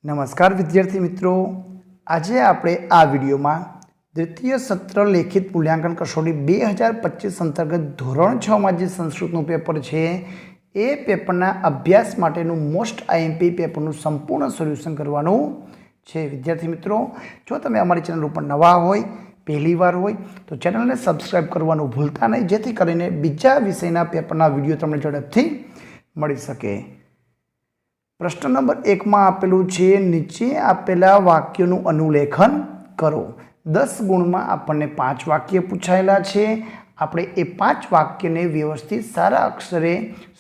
નમસ્કાર વિદ્યાર્થી મિત્રો, આજે આપણે આ વિડીયોમાં દ્વિતીય સત્ર લેખિત મૂલ્યાંકન કસોટી 2025 અંતર્ગત ધોરણ 6માં જે સંસ્કૃતનું પેપર છે એ પેપરના અભ્યાસ માટેનું મોસ્ટ આઈએમપી પેપરનું સંપૂર્ણ સોલ્યુશન કરવાનું છે. વિદ્યાર્થી મિત્રો, જો તમે અમારી ચેનલ ઉપર નવા હોય, પહેલી વાર હોય તો ચેનલને સબસ્ક્રાઈબ કરવાનું ભૂલતા નહીં, જેથી કરીને બીજા વિષયના પેપરના વિડીયો તમને ઝડપથી મળી શકે. પ્રશ્ન નંબર 1 માં આપેલું છે, નીચે આપેલા વાક્યોનું અનુલેખન કરો. 10 ગુણમાં આપણને 5 વાક્ય પૂછાયેલા છે. આપણે એ 5 વાક્યને વ્યવસ્થિત સારા અક્ષરે,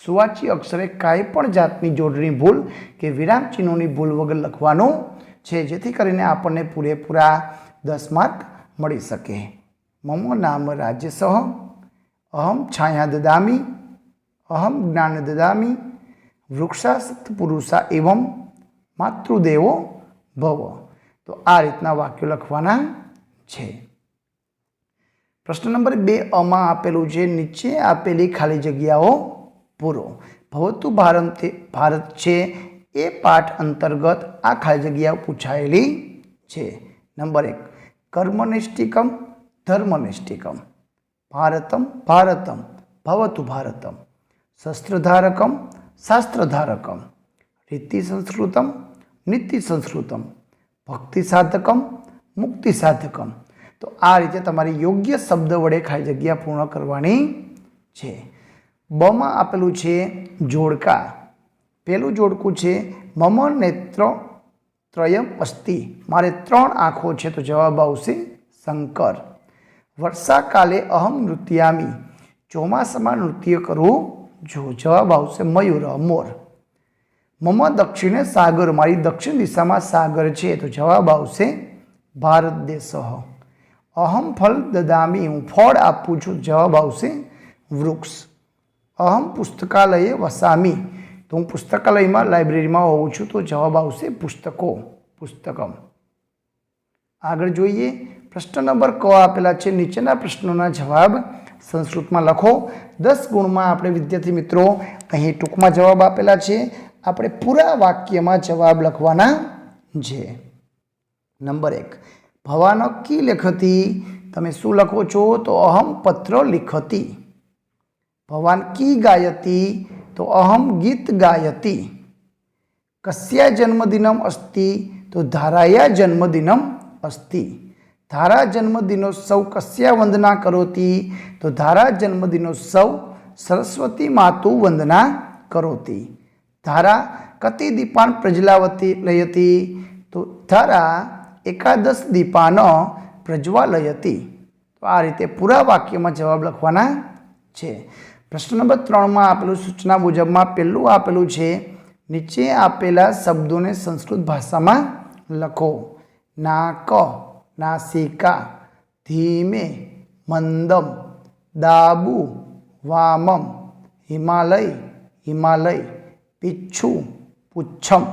સુવાચ્ય અક્ષરે કાંઈ પણ જાતની જોડણી ભૂલ કે વિરામ ચિહ્નોની ભૂલ વગર લખવાનું છે, જેથી કરીને આપણને પૂરેપૂરા 10 માર્ક મળી શકે. મમ નામ રાજ્યસઃ, અહમ છાયા દદામી, અહમ જ્ઞાન દદામી, વૃક્ષાસત પુરુષા એવં માતૃદેવો ભવ. તો આ રીતના વાક્યો લખવાના છે. પ્રશ્ન નંબર 2 માં આપેલું છે, નીચે આપેલી ખાલી જગ્યાઓ પૂરો. ભવતું ભારત છે એ પાઠ અંતર્ગત આ ખાલી જગ્યાઓ પૂછાયેલી છે. નંબર 1, કર્મનિષ્ઠિકમ ધર્મનિષ્ઠિકમ, ભારતમ ભારતમ ભવતું ભારતમ, શસ્ત્રધારકમ શાસ્ત્રધારકમ, રીતિ સંસ્કૃતમ નીતિ સંસ્કૃતમ, ભક્તિ સાધકમ મુક્તિ સાધકમ. તો આ રીતે તમારી યોગ્ય શબ્દ વડે ખાલી જગ્યા પૂર્ણ કરવાની છે. બમાં આપેલું છે જોડકા. પહેલું જોડકું છે, મમ નેત્ર ત્રયમ અસ્તિ, મારે 3 આંખો છે, તો જવાબ આવશે શંકર. વર્ષાકાલે અહમ નૃત્યામી, ચોમાસામાં નૃત્ય કરવું જો, જવાબ આવશે મયુર, મોર. મમ દક્ષિણે સાગર, મારી દક્ષિણ દિશામાં સાગર છે, તો જવાબ આવશે ભારત દેશ. અહમ ફલ દદામી, હું ફળ આપું છું, જવાબ આવશે વૃક્ષ. અહમ પુસ્તકાલયે વસામી, તો હું પુસ્તકાલયમાં, લાઇબ્રેરીમાં હોઉં છું, તો જવાબ આવશે પુસ્તકો, પુસ્તકમ. આગળ જોઈએ. પ્રશ્ન નંબર ક આપેલા છે, નીચેના પ્રશ્નોના જવાબ સંસ્કૃતમાં લખો. 10 ગુણમાં આપણે વિદ્યાર્થી મિત્રો અહીં ટૂંકમાં જવાબ આપેલા છે, આપણે પૂરા વાક્યમાં જવાબ લખવાના છે. નંબર 1, ભવાન કી લેખતી, તમે શું લખો છો? તો અહમ પત્ર લિખતી. ભવાન કી ગાયતી, તો અહમ ગીત ગાયતી. કસ્યા જન્મદિનમ અસ્તિ, તો ધારાયા જન્મદિનમ અસ્તિ. ધારા જન્મદિનોત્સવ કસ્યા વંદના કરોતી, તો ધારા જન્મદિનોત્સવ સરસ્વતી માતુ વંદના કરોતી. ધારા કતિ દીપાન પ્રજ્વલાવતી લયતી, તો ધારા એકાદશ દીપાન પ્રજ્વાલયતી. તો આ રીતે પૂરા વાક્યમાં જવાબ લખવાના છે. પ્રશ્ન નંબર 3 માં આપેલું સૂચના મુજબમાં પહેલું આપેલું છે, નીચે આપેલા શબ્દોને સંસ્કૃત ભાષામાં લખો. નાક નાસિકા, ધીમે મંદમ, દાબુ વામમ, હિમાલય હિમાલય, પીછું પુચ્છમ.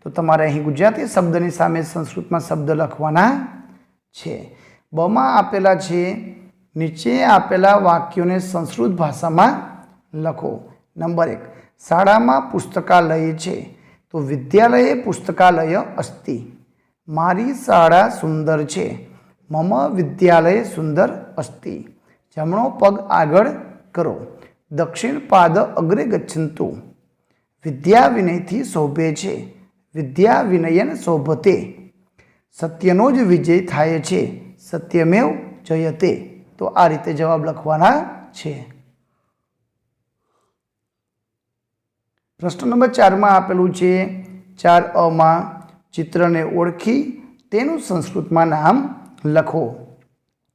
તો તમારે અહીં ગુજરાતી શબ્દની સામે સંસ્કૃતમાં શબ્દ લખવાના છે. બમાં આપેલા છે, નીચે આપેલા વાક્યોને સંસ્કૃત ભાષામાં લખો. નંબર 1, શાળામાં પુસ્તકાલય છે, તો વિદ્યાલયે પુસ્તકાલય અસ્તિ. મારી શાળા સુંદર છે, મમ વિદ્યાલય સુંદર અસ્તિ. જમણો પગ આગળ કરો, દક્ષિણ પાદ અગ્રે ગચ્છન્તુ. વિદ્યા વિનયથી શોભે છે, વિદ્યા વિનયન શોભતે. સત્યનો જ વિજય થાય છે, સત્યમેવ જયતે. તો આ રીતે જવાબ લખવાના છે. પ્રશ્ન નંબર 4 માં આપેલું છે, 4 માં ચિત્રને ઓળખી તેનું સંસ્કૃતમાં નામ લખો.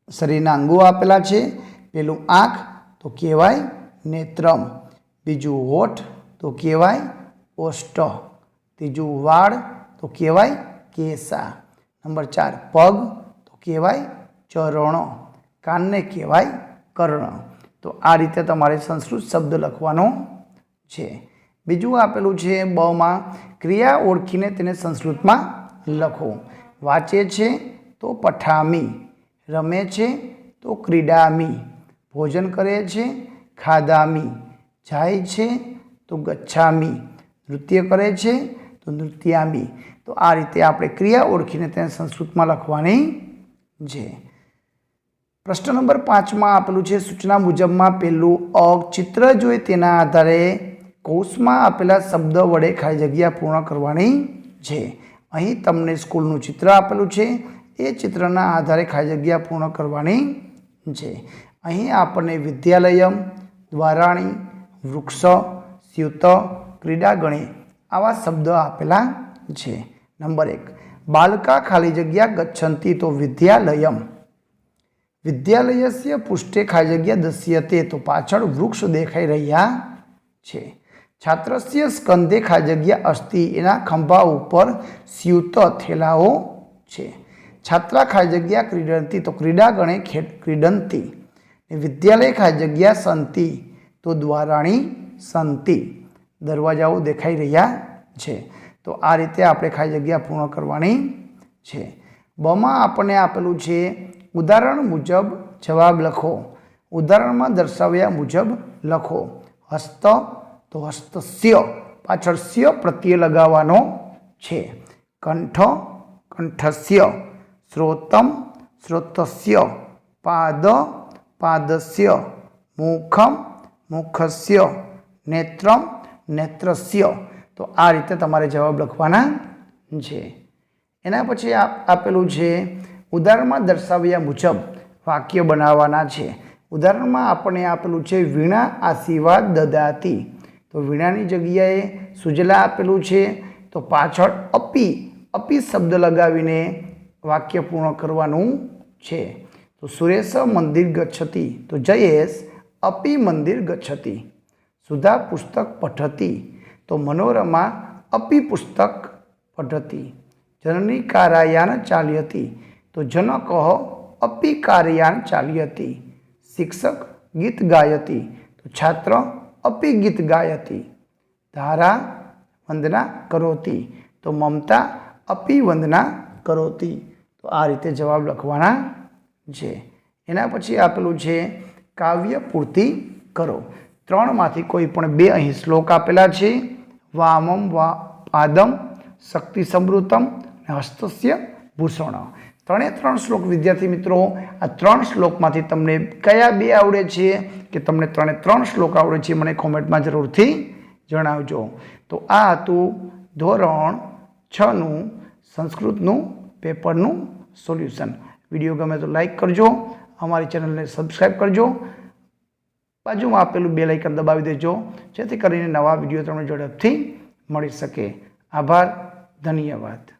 શરીરના અંગો આપેલા છે. પેલું આંખ, તો કહેવાય નેત્રમ. બીજું હોઠ, તો કહેવાય ઓષ્ઠ. ત્રીજું વાળ, તો કહેવાય કેસા. નંબર 4 પગ, તો કહેવાય ચરણો. કાનને કહેવાય કર્ણ. તો આ રીતે તમારે સંસ્કૃત શબ્દ લખવાનો છે. બીજું આપેલું છે બમાં, ક્રિયા ઓળખીને તેને સંસ્કૃતમાં લખો. વાંચે છે, તો પઠામી. રમે છે, તો ક્રીડામી. ભોજન કરે છે, ખાદામી. જાય છે, તો ગચ્છામી. નૃત્ય કરે છે, તો નૃત્યામી. तो आ रीते आपणे क्रिया ओळखीने तेने संस्कृतमां लखवानी छे। प्रश्न नंबर 5 में आपेलू है सूचना मुजब में पहलू चित्र जोई तेना आधारे कोष में आपेला शब्द वडे खाली जग्या पूर्ण करवानी छे। अहीं तमने स्कूलनुं चित्र आपेलू है, ए चित्रना आधारे खाली जग्या पूर्ण करवानी छे। अहीं आपणे विद्यालय, द्वाराणी, वृक्ष, स्यूत, क्रीडागणे आवा शब्द आपेला छे। नंबर 1 बालका खाली जग्या गच्छन्ति तो विद्यालयम, विद्यालयस्य पृष्ठे खाली जग्या दृश्यते तो पाछळ वृक्ष देखाई रह्या छे। छात्रस्य स्कंधे खाली जग्या अस्ति, एना खंभा उपर स्यूत थेलाओ छे। छात्रा खाली जग्या क्रीडन्ति तो क्रीडागणे क्रीडन्ति। विद्यालय खाली जग्या सन्ति तो द्वाराणी सन्ति, दरवाजाओ देखाई रह्या छे। तो आ रीते आपणे खाली जग्या पूर्ण करवानी छे। ब मां आपणे आपेलू छे उदाहरण मुजब जवाब लखो। उदाहरण में दर्शाव्या मुजब लखो। हस्त तो हस्तस्य पाछळ स्य प्रत्यय लगावानो छे। कंठ कंठस्य, श्रोतम श्रोतस्य, पाद पादस्य, मुखम मुखस्य, नेत्रम नेत्रस्य। तो आ रीते तमारे जवाब लखवाना छे। एना पछी आपेलू छे उदाहरण में दर्शाव्या मुजब वाक्य बनावाना छे। उदाहरण में आपणे आपेलू छे वीणा आशीर्वाद ददाती, तो वीणानी जग्याए सुजला आपेलू छे, तो पाछळ अपी अपी शब्द लगावीने वाक्य पूर्ण करवानुं छे। तो सुरेश मंदिर गच्छति, तो जयेश अपी मंदिर गच्छति। सुधा पुस्तक पठति, तो मनोरमा अपी पुस्तक पठति। जननी कारयान चाल्यति, तो जनक अपि कारयान चाल्यति। शिक्षक गीत गायति, तो छात्र अपि गीत गायति। धारा वंदना करोति, तो ममता अपि वंदना करोति। तो आ रीते जवाब लखवाना छे। एना पछी आपेलू छे काव्य पूर्ति करो। 3 मांथी कोई पण 2 अहीं श्लोक आपेला छे। वामम वा पादम शक्ति समृतम हस्तस्य भूषण। 3 श्लोक विद्यार्थी मित्रों आ 3 श्लोक में तमने कया 2 आवड़े छे कि तमने 3 श्लोक आवड़े छे मने कॉमेंट में जरूरथी जणावजो। तो आ हतुं धोरण 6 नु संस्कृतनु पेपरनु सोल्यूशन। विडियो गमे तो लाइक करजो, अमारी चेनल ने सब्सक्राइब करजो, बाजू में आपेलू बेल आइकन दबावी देजो जेथी करीने नवा विडियो तमने झड़पथी मळी सके। आभार, धन्यवाद।